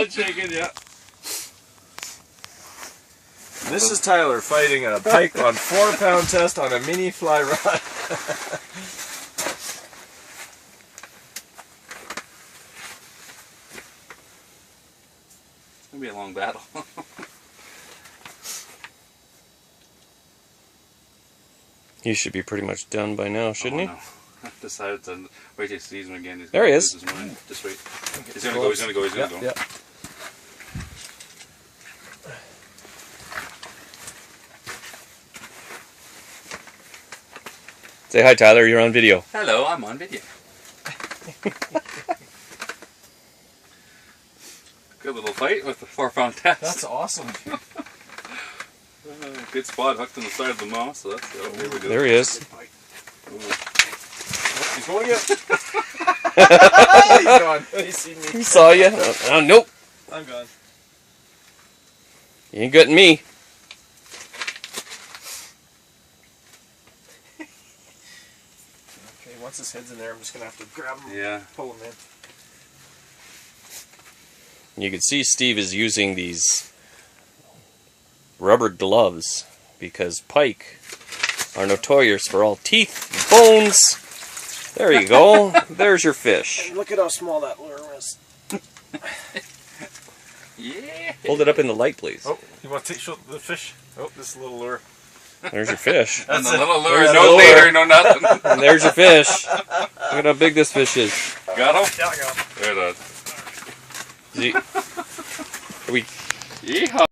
Head shaking, yeah. This is Tyler fighting a pike on 4-pound test on a mini fly rod. It's gonna be a long battle. He should be pretty much done by now, shouldn't he? No. I've decided to wait till he sees him again. There he is. His mind. Just wait. He's gonna go, he's gonna go, he's gonna go. Yep. Say hi, Tyler. You're on video. Hello, I'm on video. Good little fight with the 4-pound test. That's awesome. Good spot hooked on the side of the mouth, so that's there we go. There he is. He's going again. He's gone. He's seen me. He saw you. Oh, nope. I'm gone. You ain't getting me. Okay, once his head's in there, I'm just going to have to grab him Yeah. and pull him in. You can see Steve is using these rubber gloves because pike are notorious for all teeth, bones. There you go. There's your fish. And look at how small that lure was. Yeah. Hold it up in the light, please. Oh, you want to show the fish? Oh, this little lure. There's your fish. And the little lure, There's no the lure. leader, no nothing. And there's your fish. Look at how big this fish is. Got him? Yeah, I got him. Right on. See, are we Yeehaw.